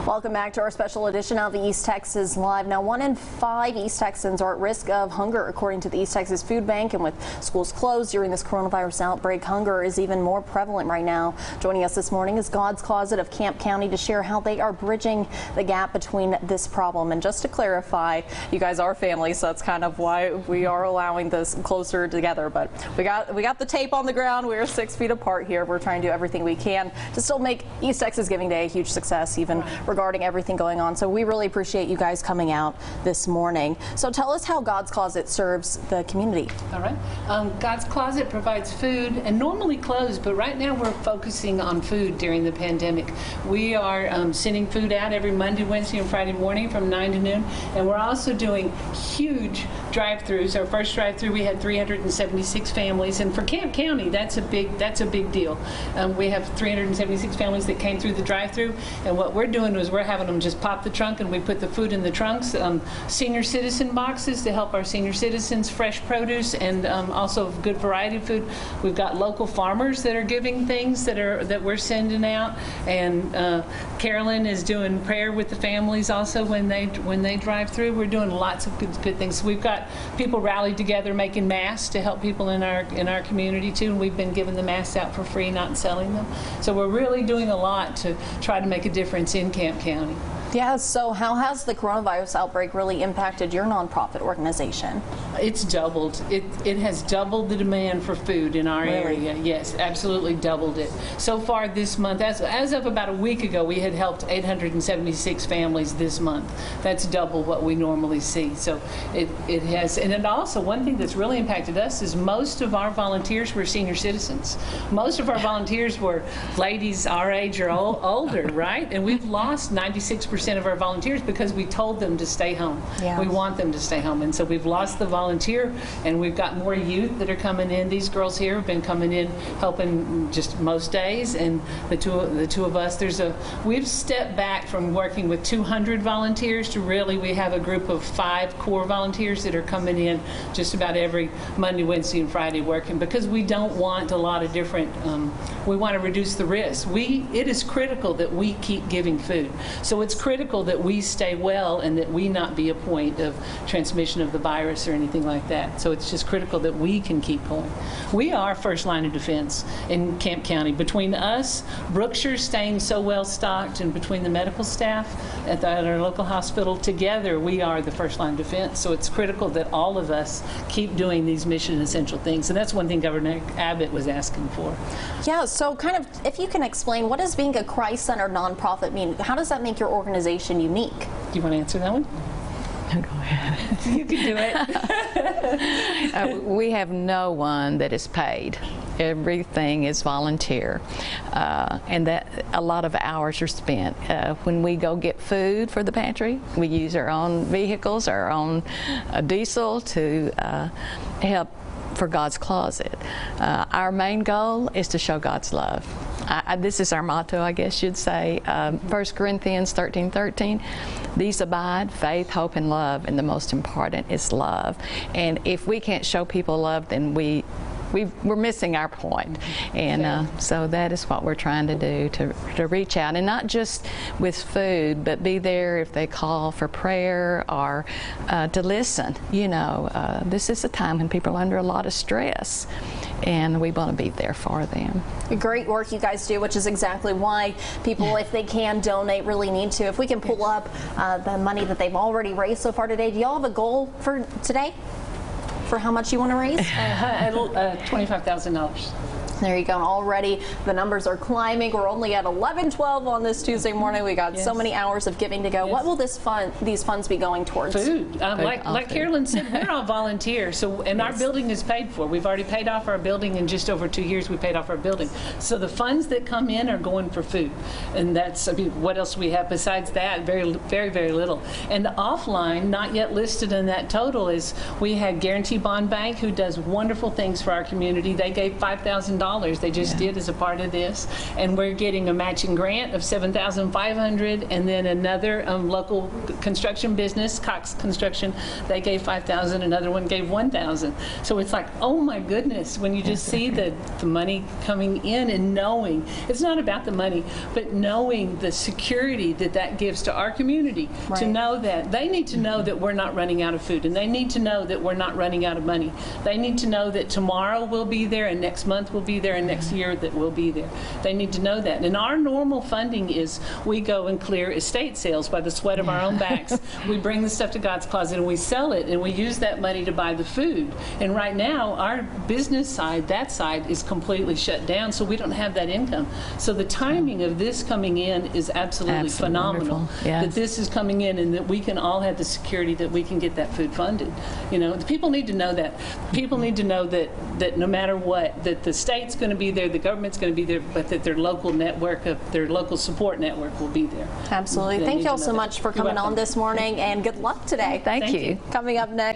Welcome back to our special edition of East Texas Live. Now, 1 in 5 East Texans are at risk of hunger, according to the East Texas Food Bank. And with schools closed during this coronavirus outbreak, hunger is even more prevalent right now. Joining us this morning is God's Closet of Camp County to share how they are bridging the gap between this problem. And just to clarify, you guys are family, so that's kind of why we are allowing this closer together. But we got the tape on the ground. We are 6 feet apart here. We're trying to do everything we can to still make East Texas Giving Day a huge success, even regarding everything going on. So we really appreciate you guys coming out this morning. So tell us how God's Closet serves the community. All right. God's Closet provides food and normally clothes, but right now we're focusing on food during the pandemic. We are sending food out every Monday, Wednesday, and Friday morning from 9 to noon, and we're also doing huge drive-throughs. Our first drive-through, we had 376 families, and for Camp County, that's a big deal. We have 376 families that came through the drive-through, and what we're doing is we're having them just pop the trunk and we put the food in the trunks. Senior citizen boxes to help our senior citizens, fresh produce, and also good variety of food. We've got local farmers that are giving things that we're sending out, and Carolyn is doing prayer with the families also when they drive through. We're doing lots of good things. We've got people rallied together making masks to help people in our community too, and we've been giving the masks out for free, not selling them. So we're really doing a lot to try to make a difference in Camp County. Yeah, so how has the coronavirus outbreak really impacted your nonprofit organization? It's doubled. It has doubled the demand for food in our area. Yes, absolutely doubled it. So far this month, as of about a week ago, we had helped 876 families this month. That's double what we normally see. So it has, and it also, one thing that's really impacted us is most of our volunteers were senior citizens. Most of our volunteers were ladies our age or older, right? And we've lost 96% of our volunteers because we told them to stay home. Yeah. We want them to stay home, and so we've lost the volunteer, and we've got more youth that are coming in. These girls here have been coming in helping just most days, and the two of us, we've stepped back from working with 200 volunteers to really we have a group of 5 core volunteers that are coming in just about every Monday, Wednesday, and Friday working, because we don't want a lot of different, we want to reduce the risk. It is critical that we keep giving food. So it's critical that we stay well and that we not be a point of transmission of the virus or anything like that. So it's just critical that we can keep going. We are first line of defense in Camp County. Between us, Brookshire staying so well stocked, and between the medical staff at our local hospital, together we are the first line of defense. So it's critical that all of us keep doing these mission essential things. And that's one thing Governor Abbott was asking for. Yeah, so kind of, if you can explain, what does being a Christ-centered nonprofit mean? How does that make your organization unique? Do you want to answer that one? Go ahead. You can do it. We have no one that is paid. Everything is volunteer, and that a lot of hours are spent. When we go get food for the pantry, we use our own vehicles, our own diesel to help for God's Closet. Our main goal is to show God's love. This is our motto, I guess you'd say. 1 Corinthians 13:13. These abide, faith, hope, and love, and the most important is love. And if we can't show people love, then we're missing our point. And so that is what we're trying to do, to reach out, and not just with food, but be there if they call for prayer or to listen. You know, this is a time when people are under a lot of stress, and we want to be there for them. Great work you guys do, which is exactly why people, if they can donate, really need to. If we can pull up the money that they've already raised so far today, do y'all have a goal for today? For how much you want to raise? $25,000. There you go. And already the numbers are climbing. We're only at 11:12 on this Tuesday morning. We got so many hours of giving to go. What will these funds be going towards? Food. Like Carolyn said, we're all volunteers. So, and our building is paid for. We've already paid off our building. In just over 2 years, we paid off our building. So the funds that come in are going for food. And that's, I mean, what else we have besides that? Very, very, very little. And offline, not yet listed in that total, is we had Guarantee Bond Bank, who does wonderful things for our community. They gave $5,000 $1,000. They just did as a part of this, and we're getting a matching grant of $7,500, and then another local construction business, Cox Construction, they gave $5,000. Another one gave $1,000. So it's like, oh my goodness, when you just see the money coming in and knowing it's not about the money, but knowing the security that that gives to our community, to know that they need to know that we're not running out of food, and they need to know that we're not running out of money. They need to know that tomorrow we'll be there, and next month we'll be there, and next year that we'll be there. They need to know that. And our normal funding is we go and clear estate sales by the sweat of our own backs. We bring the stuff to God's Closet and we sell it, and we use that money to buy the food. And right now our business side, that side, is completely shut down, so we don't have that income. So the timing of this coming in is absolutely phenomenal. Wonderful. Yes. That this is coming in and that we can all have the security that we can get that food funded. You know, the people need to know that. People need to know that no matter what, that the state's going to be there, the government's going to be there, but that their local network, their local support network will be there. Absolutely. Thank you all so much for coming on this morning, and good luck today. Thank you. Coming up next.